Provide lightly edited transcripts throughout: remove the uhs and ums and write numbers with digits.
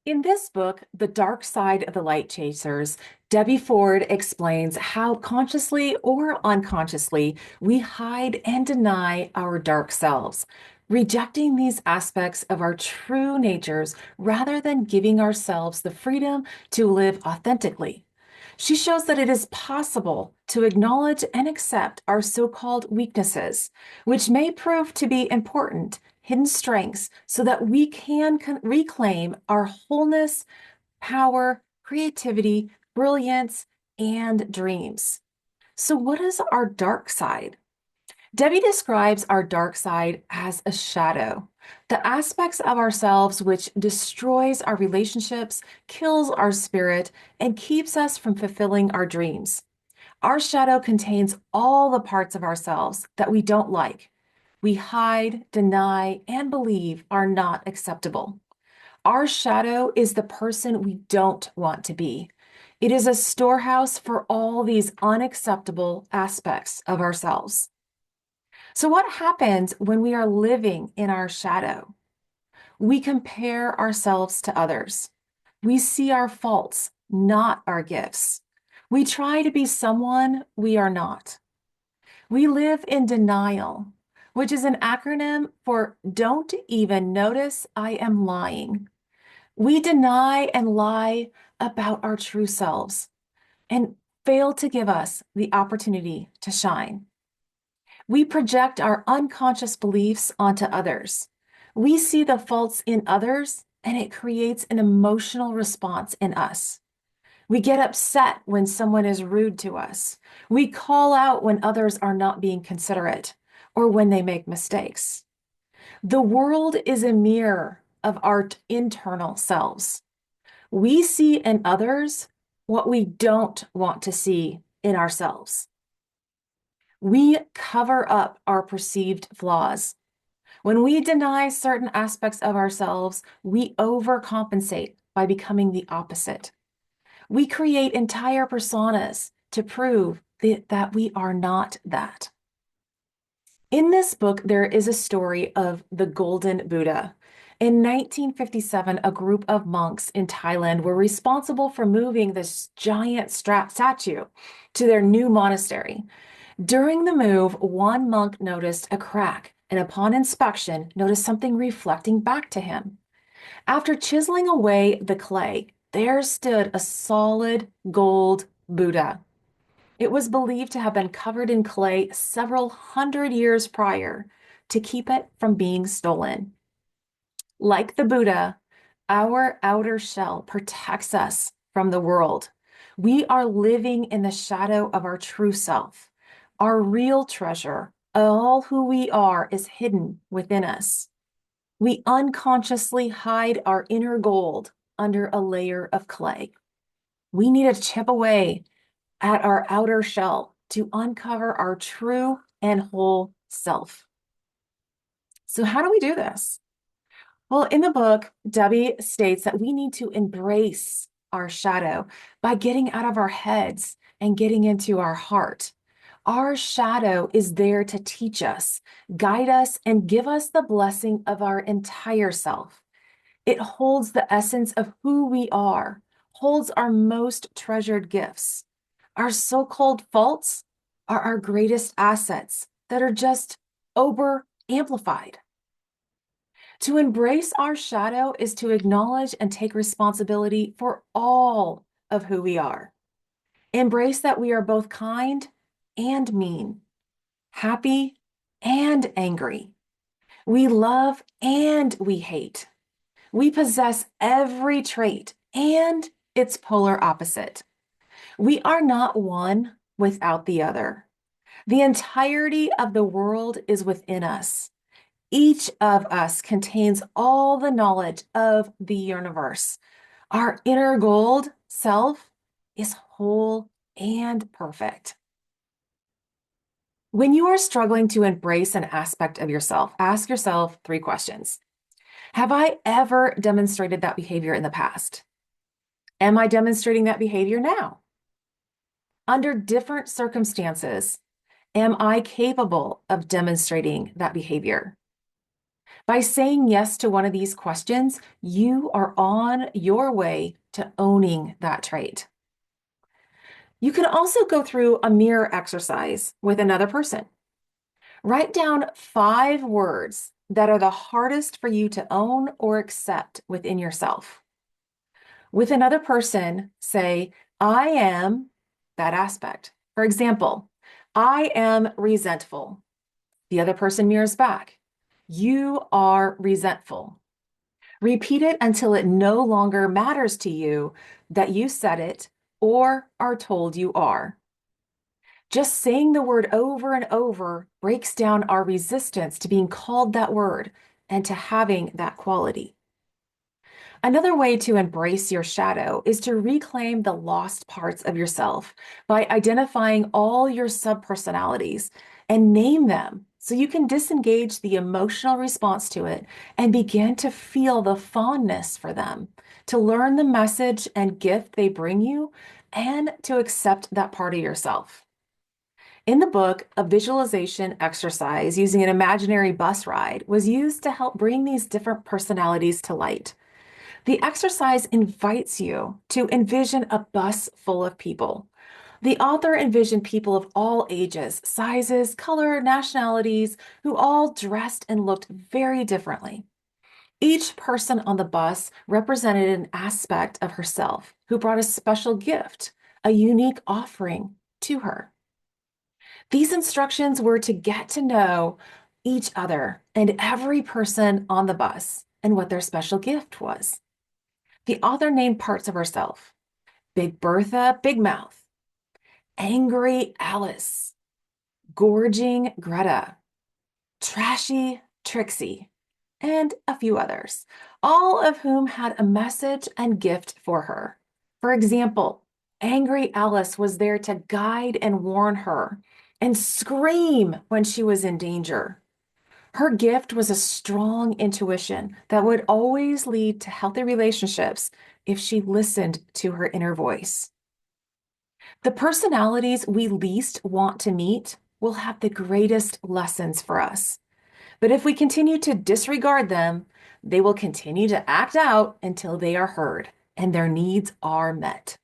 In this book, The Dark Side of the Light Chasers, Debbie Ford explains how consciously or unconsciously we hide and deny our dark selves, rejecting these aspects of our true natures rather than giving ourselves the freedom to live authentically. She shows that it is possible to acknowledge and accept our so-called weaknesses, which may prove to be important hidden strengths so that we can reclaim our wholeness, power, creativity, brilliance, and dreams. So, what is our dark side? Debbie describes our dark side as a shadow, the aspects of ourselves which destroys our relationships, kills our spirit, and keeps us from fulfilling our dreams. Our shadow contains all the parts of ourselves that we don't like. We hide, deny, and believe are not acceptable. Our shadow is the person we don't want to be. It is a storehouse for all these unacceptable aspects of ourselves. So, what happens when we are living in our shadow? We compare ourselves to others. We see our faults, not our gifts. We try to be someone we are not. We live in denial, which is an acronym for Don't Even Notice I Am Lying. We deny and lie about our true selves and fail to give us the opportunity to shine. We project our unconscious beliefs onto others. We see the faults in others, and it creates an emotional response in us. We get upset when someone is rude to us. We call out when others are not being considerate or when they make mistakes. The world is a mirror of our internal selves. We see in others what we don't want to see in ourselves. We cover up our perceived flaws. When we deny certain aspects of ourselves, we overcompensate by becoming the opposite. We create entire personas to prove that we are not that. In this book, there is a story of the Golden Buddha. In 1957, a group of monks in Thailand were responsible for moving this giant statue to their new monastery. During the move, one monk noticed a crack and upon inspection, noticed something reflecting back to him. After chiseling away the clay, there stood a solid gold Buddha. It was believed to have been covered in clay several hundred years prior to keep it from being stolen. Like the Buddha, our outer shell protects us from the world. We are living in the shadow of our true self. Our real treasure, all who we are, is hidden within us. We unconsciously hide our inner gold under a layer of clay. We need to chip away at our outer shell to uncover our true and whole self. So, how do we do this? Well, in the book, Debbie states that we need to embrace our shadow by getting out of our heads and getting into our heart. Our shadow is there to teach us, guide us, and give us the blessing of our entire self. It holds the essence of who we are, holds our most treasured gifts. Our so-called faults are our greatest assets that are just over amplified. To embrace our shadow is to acknowledge and take responsibility for all of who we are. Embrace that we are both kind and mean, happy and angry. We love and we hate. We possess every trait and its polar opposite. We are not one without the other. The entirety of the world is within us. Each of us contains all the knowledge of the universe. Our inner gold self is whole and perfect. When you are struggling to embrace an aspect of yourself, ask yourself 3 questions. Have I ever demonstrated that behavior in the past? Am I demonstrating that behavior now? Under different circumstances, am I capable of demonstrating that behavior? By saying yes to one of these questions, you are on your way to owning that trait. You can also go through a mirror exercise with another person. Write down 5 words that are the hardest for you to own or accept within yourself. With another person, say, I am that aspect. For example, I am resentful. The other person mirrors back. You are resentful. Repeat it until it no longer matters to you that you said it or are told you are. Just saying the word over and over breaks down our resistance to being called that word and to having that quality. Another way to embrace your shadow is to reclaim the lost parts of yourself by identifying all your subpersonalities and name them so you can disengage the emotional response to it and begin to feel the fondness for them, to learn the message and gift they bring you, and to accept that part of yourself. In the book, a visualization exercise using an imaginary bus ride was used to help bring these different personalities to light. The exercise invites you to envision a bus full of people. The author envisioned people of all ages, sizes, color, nationalities, who all dressed and looked very differently. Each person on the bus represented an aspect of herself who brought a special gift, a unique offering to her. These instructions were to get to know each other and every person on the bus and what their special gift was. The author named parts of herself: Big Bertha, Big Mouth; Angry Alice; Gorging Greta; Trashy Trixie; and a few others, all of whom had a message and gift for her. For example, Angry Alice was there to guide and warn her and scream when she was in danger. Her gift was a strong intuition that would always lead to healthy relationships if she listened to her inner voice. The personalities we least want to meet will have the greatest lessons for us. But if we continue to disregard them, they will continue to act out until they are heard and their needs are met.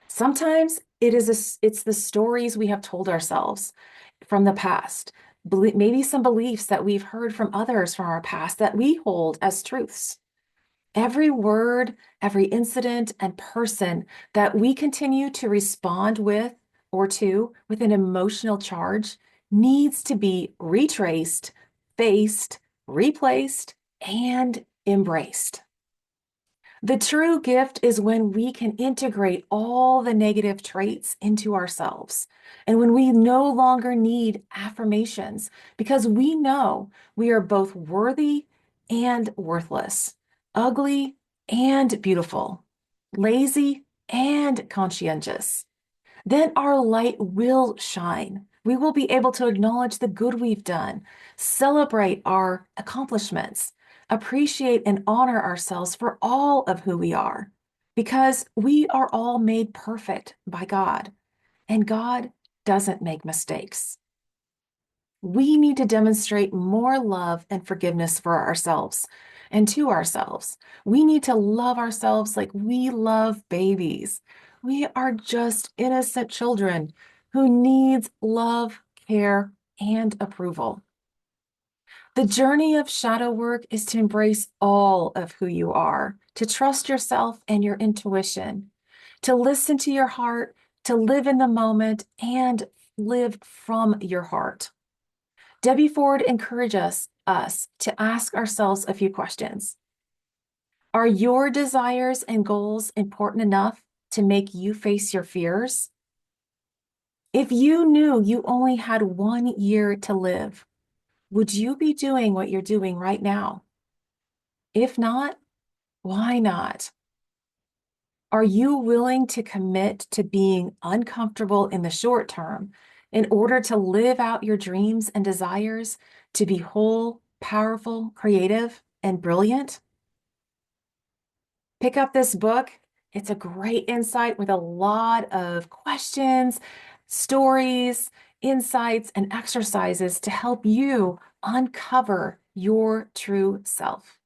Sometimes it's the stories we have told ourselves from the past, maybe some beliefs that we've heard from others from our past that we hold as truths. Every word, every incident, and person that we continue to respond with or to with an emotional charge needs to be retraced, faced, replaced, and embraced. The true gift is when we can integrate all the negative traits into ourselves and when we no longer need affirmations because we know we are both worthy and worthless, ugly and beautiful, lazy and conscientious. Then our light will shine. We will be able to acknowledge the good we've done, celebrate our accomplishments, appreciate and honor ourselves for all of who we are, because we are all made perfect by God, and God doesn't make mistakes. We need to demonstrate more love and forgiveness for ourselves and to ourselves. We need to love ourselves like we love babies. We are just innocent children who needs love, care, and approval. The journey of shadow work is to embrace all of who you are, to trust yourself and your intuition, to listen to your heart, to live in the moment, and live from your heart. Debbie Ford encourages us to ask ourselves a few questions. Are your desires and goals important enough to make you face your fears? If you knew you only had 1 year to live, would you be doing what you're doing right now? If not, why not? Are you willing to commit to being uncomfortable in the short term in order to live out your dreams and desires, to be whole, powerful, creative, and brilliant? Pick up this book. It's a great insight with a lot of questions, stories, insights, and exercises to help you uncover your true self.